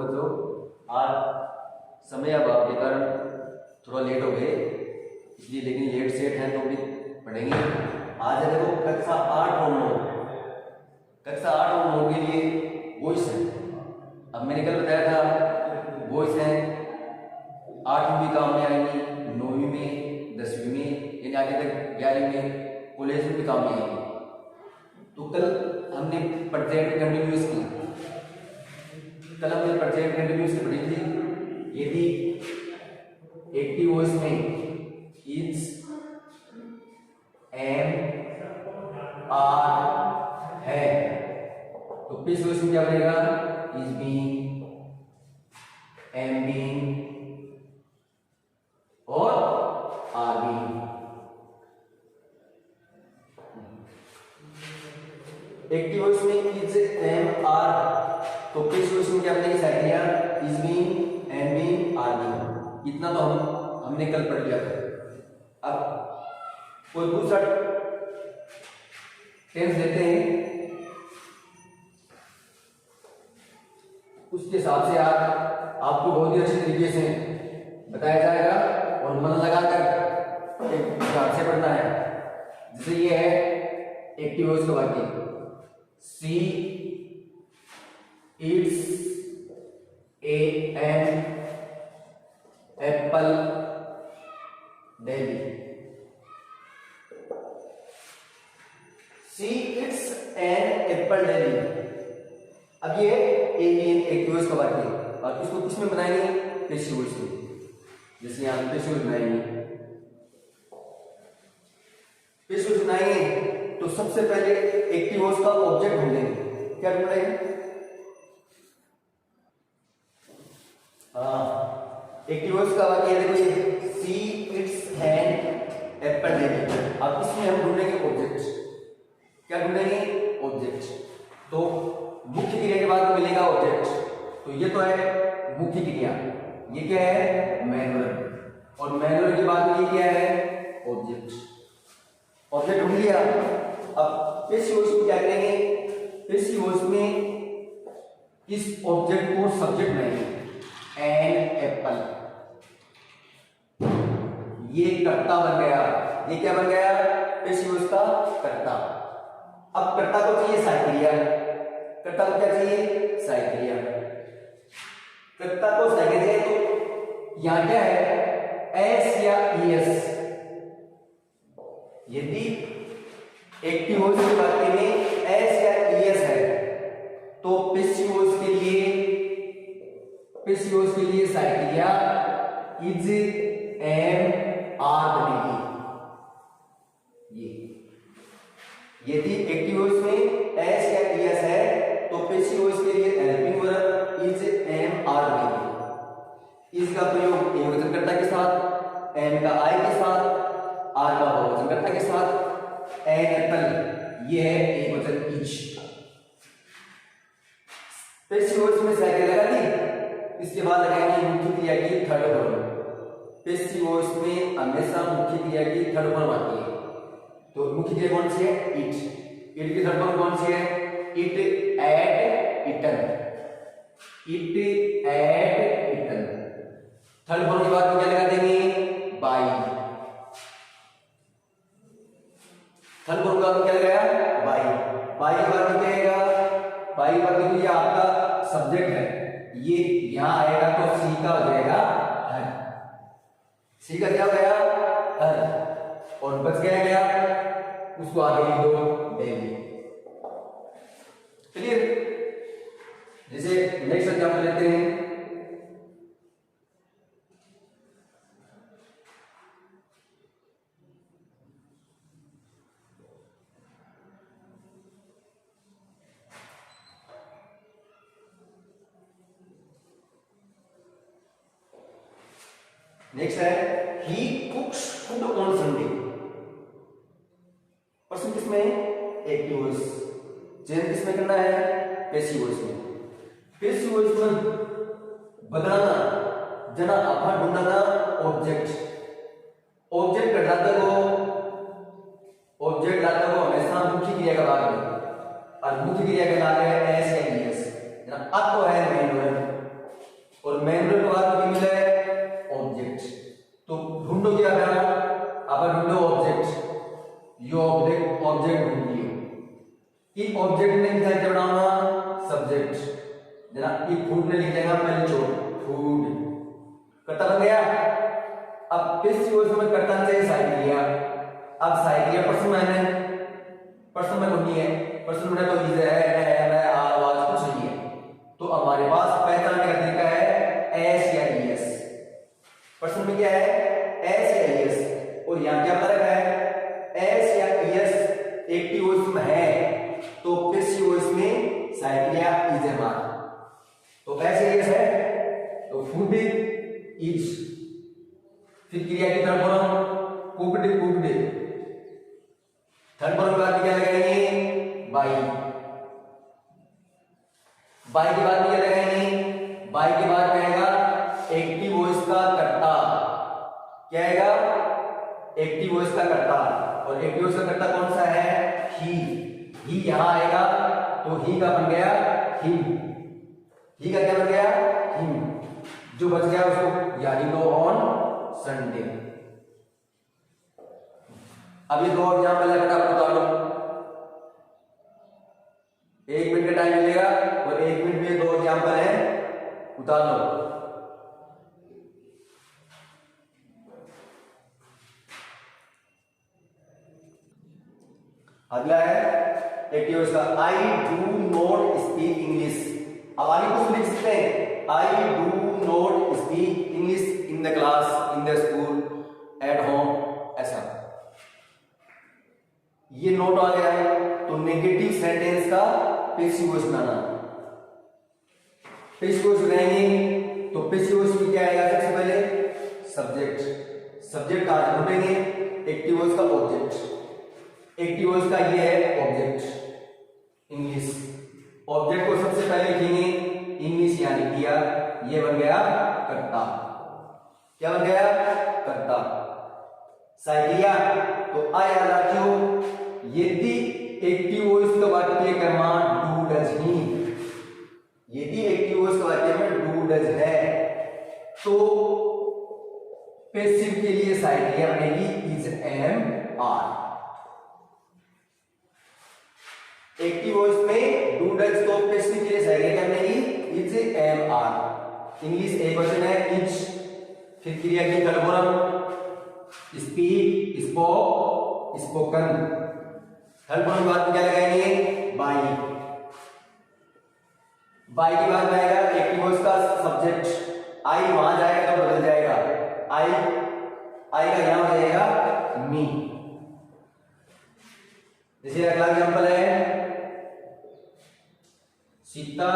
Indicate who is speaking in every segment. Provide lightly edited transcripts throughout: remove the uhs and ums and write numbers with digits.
Speaker 1: बच्चों, आज समय अभाव के कारण थोड़ा लेट हो गए इसलिए, लेकिन लेट सेट है तो भी पढ़ेंगे। आज है देखो कक्षा 8 और 9, कक्षा 8 और 9 के लिए वॉइस है। अब मैंने कल बताया था वॉइस है 8वीं भी काम में आएंगी, 9वीं में, 10वीं में, यानी आगे तक 11वीं में, कॉलेज में भी काम में आएंगी। तो कल हमने प्रेजेंट कंटिन्यूअस की, कल हमने प्रेजेंट कंटिन्यूअस की पढ़ी थी। यदि एक्टिव वॉइस में इज, एम, आर है तो पैसिव वॉइस में क्या बनेगा? इज बीइंग, एम बीइंग और आर बीइंग। एक्टिव वॉइस में इज, एम, आर तो पैसिव वॉइस में क्या बनेगी? साइक्लिया, is being, am being, are being. इतना तो हमने कल पढ़ लिया था। अब कोई दूसरा टेंस देते हैं, उसके हिसाब से आपको बहुत ही अच्छे तरीके से बताया जाएगा और मन लगाकर एक ध्यान से पढ़ना है। जैसे ये है एक्टिव वॉइस का वाक्य, see it's an apple daily. See it's an apple daily. अब ये एक्टिव वॉइस का वाक्य और इसको किस में बनाएंगे? पैसिव वॉइस में। जैसे यहां पैसिव वॉइस बनाएंगे, पैसिव वॉइस बनाएंगे तो सबसे पहले एक्टिव वॉइस का ऑब्जेक्ट ढूंढेंगे। क्या ढूंढेंगे? एक्टिव वॉइस का वाक्य देखो, ये see it's an apple daily. अब इसमें हम ढूंढेंगे ऑब्जेक्ट। क्या ढूंढेंगे? ऑब्जेक्ट। तो मुख्य क्रिया के बाद मिलेगा ऑब्जेक्ट। तो ये तो है मुख्य क्रिया, ये क्या है? मैनुअल। और मैनुअल के बाद ये क्या है? ऑब्जेक्ट। ऑब्जेक्ट ढूंढ लिया। अब पैसिव वॉइस में क्या करेंगे? पैसिव वॉइस में इस ऑब्जेक्ट को सब्जेक्ट बनाएंगे, एन एप्पल। ये कर्ता बन गया। ये क्या बन गया? पैसिव वॉइस का कर्ता। अब कर्ता को चाहिए साइक्लिया। कर्ता को क्या चाहिए? साइक्लिया। कर्ता को साइक्लिया चाहिए तो यहां क्या है? एस या ईएस। यदि एक्टिव वॉइस की बात करें एस या ईएस है तो पैसिव वॉइस के लिए साइक्लिया इज, एम, आर बनेगी। ये यदि एक्टिव वॉइस में एस या ईएस है तो पैसिव वॉइस के लिए helping verb is, am, are बनेगी। इस का प्रयोग एकवचनकर्ता के साथ, एम का आई के साथ, आर का बहुवचनकर्ता के साथ। एन एप्पल ये है एकवचन इच। पैसिव वॉइस में साइकिल लगा दी, इसके बाद लगाएंगे मुख्य क्रिया की थर्ड फॉर्म। पैसिव वॉइस में हमेशा मुख्य क्रिया की थर्ड फॉर्म आती है। तो मुख्य क्रिया कौन सी है? इट। इट की थर्ड फॉर्म कौन सी है? Eat, ate, eaten. Eat, ate, eaten. Third form के बाद क्या लगा देंगे? बाई। थर्ड फॉर्म का क्या लगाया? बाई। बाई के बाद क्या आएगा? बाई के बाद ये आपका सब्जेक्ट है, ये यहां आएगा तो सी का हो जाएगा हर। सी का क्या हो गया? हर। और बच गया क्या? उसको आगे लिख दो डेली। क्लियर? जैसे नेक्स्ट एग्जांपल लेते हैं, नेक्स्ट है he cooks food on Sunday. Person किसमें? Active voice. चेंज किसमें करना है? पैसिव वॉइस में। पैसिव वॉइस में बदलाना, जना अपना ढूंढना ऑब्जेक्ट। ऑब्जेक्ट लाते को हमेशा मुख्य क्रिया का भाग में, और मुख्य क्रिया का भाग है एस या ईएस। अब तो है मेन वर्ब, और मैनुअल के बाद क्या मिला है ऑब्जेक्ट। तो ढूंढो क्या करना, अब ढूंढो ऑब्जेक्ट, ये ऑब्जेक्ट ढूंढिए। इस ऑब्जेक्ट में क्या क्या बनाना सब्जेक्ट, जनाब ये फूड में लिख देगा पहले छोड़ फूड, कर्ता बन गया। अब इस यूज में कर्ता चाहिए साइकिलिया, अब साइकिलिया पर्सन में नहीं है, पर्सन में तो इज है आवाज कुछ नहीं है, तो हमारे पास पहचानने का तरीका है एस या ईएस। पर्सन में क्या है एस या ईएस, और यहां क्या फर्क है एस या ईएस एक्टिव वॉइस में है तो पैसिव वॉइस में साइकिलिया इज है हमारा, तो एस या ईएस है तो फूड इज, फिर क्रिया की third form cooked, third form के बाद क्या लगाएंगे बाई के बाद क्या लगाएंगे, बाई के बाद कहेगा एक्टिव वॉइस का कर्ता, क्या आएगा एक्टिव वॉइस का कर्ता, और एक्टिव वॉइस का कर्ता कौन सा है ही यहां आएगा तो ही का बन गया हिम, ही का क्या बन गया हिम, जो बच गया उसको यानी लो ऑन संडे। अब ये दो एग्जाम्पल है बेटा बता लो, 1 मिनट का टाइम मिलेगा और 1 मिनट में 2 एग्जाम्पल है उतार लो। अगला है एक्टिव का I do not speak English. अब आगे कुछ लिख सकते हैं I do not speak English in the class, in the school, at home, ऐसा ये नोट आ गया है। तो नेगेटिव सेंटेंस का पैसिव वॉइस बनाना, पैसिव वॉइस बनाएंगे तो पैसिव वॉइस में क्या आएगा सबसे पहले सब्जेक्ट का ढूंढेंगे, एक्टिव वॉइस का ऑब्जेक्ट, एक्टिव वॉइस का ये है ऑब्जेक्ट इंग्लिश, ऑब्जेक्ट को सबसे पहले लिखेंगे इंग्लिश यानी किया, ये बन गया कर्ता, क्या बन गया कर्ता। साइकिलिया तो आ याद रखियो यदि एक्टिव वॉइस का वाक्य क्रम डू डज ही, यदि एक्टिव वॉइस का वाक्य में डू डज है तो पैसिव के लिए साइकिलिया बनेगी is am are. Active voice में डू डज तो पैसिव के लिए साइकिलिया बनेगी इज एम आर। इंग्लिश एक वचन है इज, फिर क्रिया की third form speak, spoke, spoken, third form के बाद क्या लगाएंगे बाई के बाद आएगा एक्टिव वॉइस का सब्जेक्ट, आई वहां जाएगा तो बदल जाएगा, आई का यहां हो जाएगा मी। जैसे अगला एग्जांपल है Sita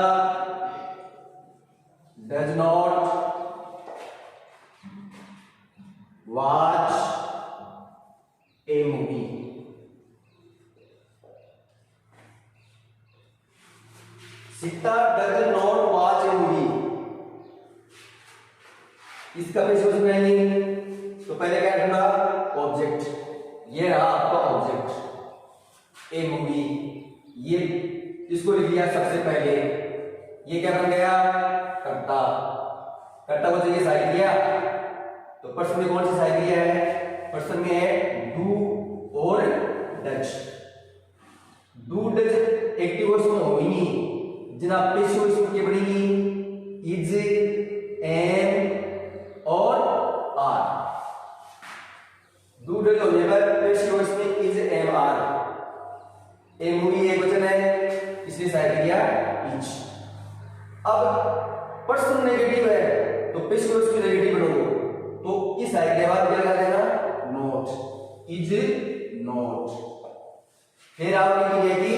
Speaker 1: does not watch a movie। Sita does not watch a movie, इसका भी सोच में तो पहले क्या ढूंढा ऑब्जेक्ट, ये रहा आपका ऑब्जेक्ट ए मूवी, ये इसको लिख दिया सबसे पहले, ये क्या बन गया कर्ता, कर्ता को चाहिए साइकिलिया, तो पर्सन में कौन सी साइकिलिया है, पर्सन में है डू और does. Do does active voice में होगी नहीं, जनाब पैसिव वॉइस में क्या बनेगी इज, एम और आर। डू डज होने पर पैसिव वॉइस में is, am, are. A movie एक वचन है इसलिए साइकिलिया इज। अब पर्सन नेगेटिव है तो पैसिव वॉइस में नेगेटिव बनोगे तो इस साइकिलिया बाद क्या लगा देना नॉट, इज नॉट। फिर आपने की जाएगी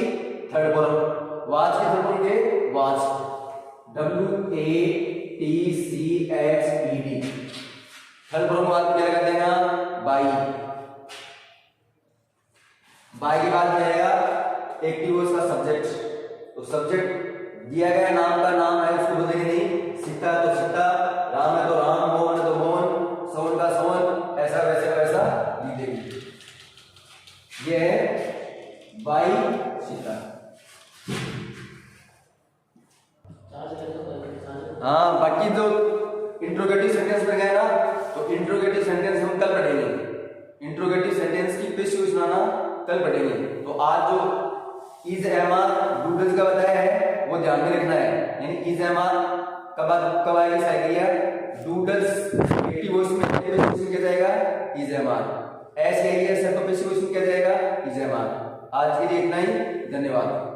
Speaker 1: थर्ड फॉर्म, वाच के थर्ड फॉर्म के watch, W A T C H E D, third form बाद क्या लगा देना बाई के बाद क्या आएगा एक्टिव वॉइस का सब्जेक्ट, तो सब्जेक्ट दिया गया नाम का नाम है उसको बोलेंगे नहीं, सीता तो सीता, राम है तो राम, मोहन है तो मोहन, सोन का सोन, ऐसा वैसा वैसा लिख देंगे। ये है बाई सीता। हाँ, बाकी जो इंट्रोगेटिव सेंटेंस बन गया ना, तो इंट्रोगेटिव सेंटेंस हम कल पढ़ेंगे। इंट्रोगेटिव सेंटेंस की पेशिश बनाना कल पढ़ेंगे। तो आज जो इज एम आर डूडल्स का बताया है वो ध्यान में रखना है। यानी इज एम आर कब आएगी साइकिल, डूडल्स एक्टिव वॉइस में किया जाएगा इज एम आर, ऐसे ही ऐसे तो पेशिश किया जाएगा इज एम आर। आज के लिए इतना ही, धन्यवाद।